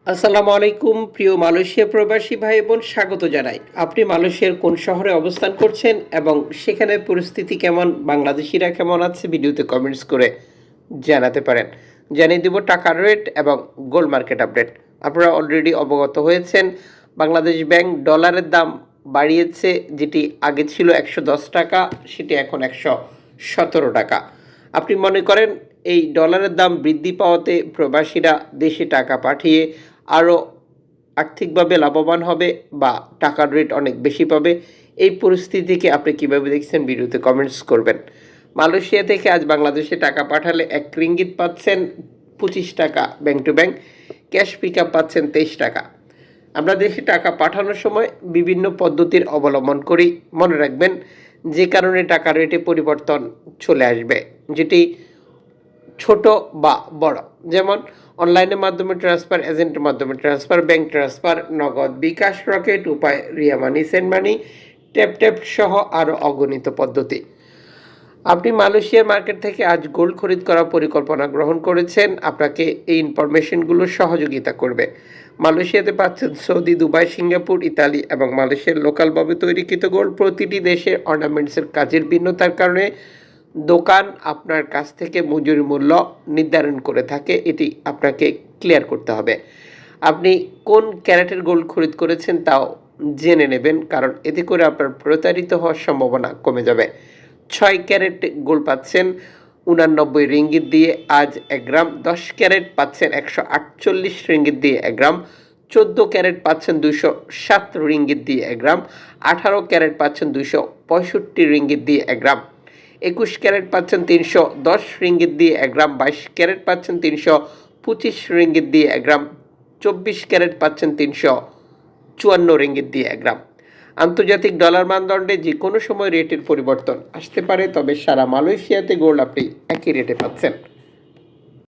আসসালামু আলাইকুম প্রিয় মালয়েশিয়া প্রবাসী ভাই বোন, স্বাগত জানাই। আপনি মালয়েশিয়ার কোন শহরে অবস্থান করছেন এবং সেখানে পরিস্থিতি কেমন, বাংলাদেশিরা কেমন আছে, ভিডিওতে কমেন্টস করে জানাতে পারেন। জানিয়ে দিব টাকার রেট এবং গোল্ড মার্কেট আপডেট। আপনারা অলরেডি অবগত হয়েছেন, বাংলাদেশ ব্যাংক ডলারের দাম বাড়িয়েছে। যেটি আগে ছিল 110 টাকা, সেটি এখন 117 টাকা। আপনি মনে করেন এই ডলারের দাম বৃদ্ধি পাওয়াতে প্রবাসীরা দেশে টাকা পাঠিয়ে আরও আর্থিকভাবে লাভবান হবে বা টাকার রেট অনেক বেশি পাবে? এই পরিস্থিতিকে আপনি কীভাবে দেখছেন, ভিডিওতে কমেন্টস করবেন। মালয়েশিয়া থেকে আজ বাংলাদেশে টাকা পাঠালে 1 রিঙ্গিত পাচ্ছেন 25 টাকা bank to bank, cash pick up পাচ্ছেন 23 টাকা। আমরা দেশে টাকা পাঠানোর সময় বিভিন্ন পদ্ধতির অবলম্বন করি, মনে রাখবেন, যে কারণে টাকা রেটে পরিবর্তন চলে আসবে, যেটি ছোট বা বড়। যেমন অনলাইনের মাধ্যমে ট্রান্সফার, এজেন্টের মাধ্যমে ট্রান্সফার, ব্যাংক ট্রান্সফার, নগদ, বিকাশ, রকেট, উপায়, রিয়া মানি, সেন্ড মানি, ট্যাপ ট্যাপ সহ আরও অগণিত পদ্ধতি। আপনি মালয়েশিয়ার মার্কেট থেকে আজ গোল্ড খরিদ করার পরিকল্পনা গ্রহণ করেছেন, আপনাকে এই ইনফরমেশনগুলো সহযোগিতা করবে। মালয়েশিয়াতে পাচ্ছেন সৌদি, দুবাই, সিঙ্গাপুর, ইতালি এবং মালয়েশিয়ার লোকালভাবে তৈরিকৃত গোল্ড। প্রতিটি দেশের অর্নামেন্টসের কাজের ভিন্নতার কারণে দোকান আপনার কাছ থেকে মজুরি মূল্য নির্ধারণ করে থাকে, এটি আপনাকে ক্লিয়ার করতে হবে। আপনি কোন ক্যারেটের গোল্ড খরিদ করেছেন তাও জেনে নেবেন, কারণ এতে করে আপনার প্রতারিত হওয়ার সম্ভাবনা কমে যাবে। 6 ক্যারেট গোল্ড পাচ্ছেন 89 রিঙ্গিত দিয়ে আজ 1 গ্রাম, 10 ক্যারেট পাচ্ছেন 148 রিঙ্গিত দিয়ে 1 গ্রাম, 14 ক্যারেট পাচ্ছেন 207 রিঙ্গিত দিয়ে 1 গ্রাম, 18 ক্যারেট পাচ্ছেন 265 রিঙ্গিত দিয়ে 1 গ্রাম, 21 ক্যারেট পাচ্ছেন 310 রিঙ্গিত দিয়ে 1 গ্রাম, 22 ক্যারেট পাচ্ছেন 325 রিঙ্গিত দিয়ে 1 গ্রাম, 24 ক্যারেট পাচ্ছেন 354 রিঙ্গিত দিয়ে 1 গ্রাম। আন্তর্জাতিক ডলার মানদণ্ডে যে কোনো সময় রেটের পরিবর্তন আসতে পারে, তবে সারা মালয়েশিয়াতে গোল্ড আপনি একই রেটে পাচ্ছেন।